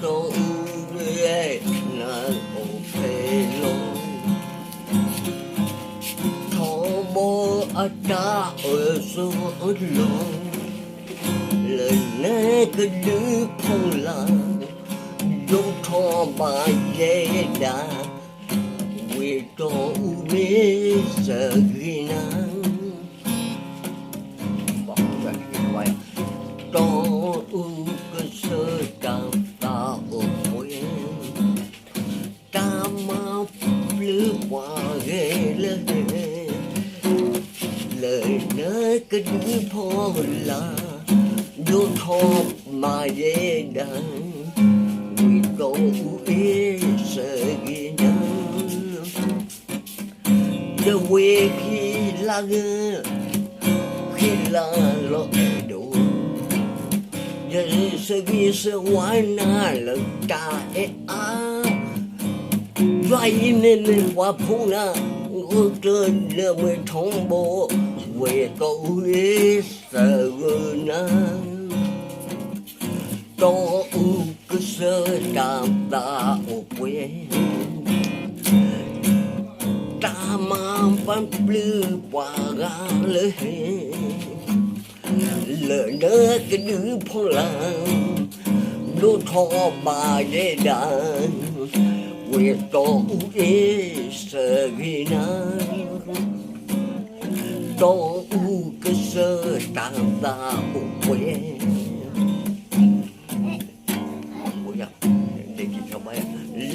Tôi ghé nàng ô phê lông thọ bố ở ta ở số lông lời nè cứ đứa phong là dũng thọ bà dễ đà vì tôi biết sợ ghi nàng bỏ ra cái quay tôi cứ sơ cảm ta ở quên ta mau lứa qua ghê lên lời nói cái đứa phô là đôi thọ mà dễ đắng vì tôi biết sợ ghi nhớ để quê khi là ngơ khi là lỗi đủ giờ sẽ ghi sẽ ngoài na là ta á vậy nên qua phụ na ngô trên là mới thông bộ về tôi biết sợ na tôi cứ sợ cảm ta ở quê ta mang văn blue qua gà lời lời nói cái đứa phong lang đôi thọ bà dễ đàn quê tôi sợ ghi nan tôi cứ sợ tạm ta ở quê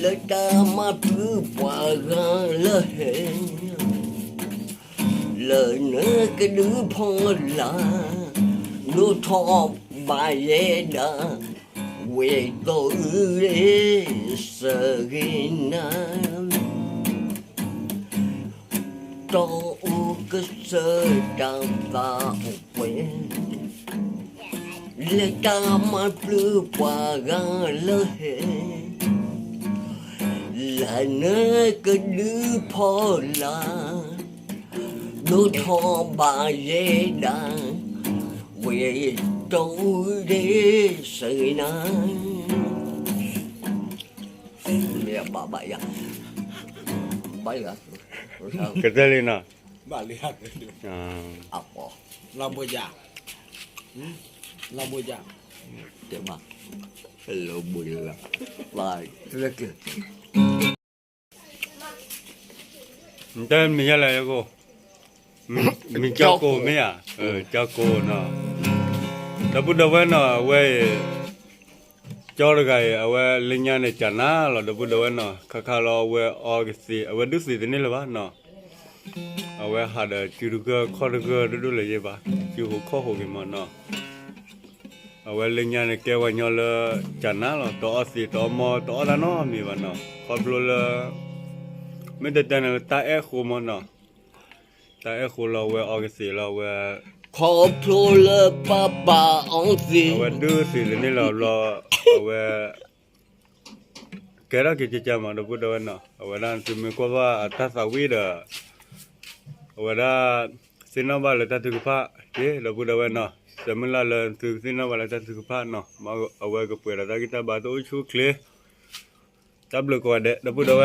lời ta mà cứ qua gà lời nói cái đứa phong là đôi thọ bà dễ đàn quê tôi sợ ghi nan tôi cứ sợ tạm ta quê lời ta mà cứ qua gà là nơi cái đứa phô là đôi thọ bà dễ đàn quê tôi để sự nan mẹ bà bậy à bậy à cái gì nè Balihat. apa Lamboja. Lamboja. tema hello bùi là lại rất kìa tên mình là cô mình cho cô mấy à cho cô nó đã bút đầu nó về cho được cái về linh nhang này chả ná là đã bút đầu nó khá lo về August về đứt gì thế này là ba nó về hạt chữ được khó được đó là gì ba chữ hồ khó hồ cái mà nó về linh nhang này kêu vào nhau là chả ná là tỏ gì tỏ mò tỏ là nó mi ba nó khó là mấy đợt này ta ép khô mà nó ta ép khô là về August là về khó pro là bà ông gì về đứa gì thế này là về cái đó cái chả mà đâu có đâu nó về đó thì mình cóว่าถ้าสาวีเด้อvề đó xin nó bảo là ta thực pháp thế đâu có đâu nóจะมันละถึง xin nó bảo là ta thực pháp nó mà về cái bữa là ta kita batu chu kle tab lo ko de đâu có đâu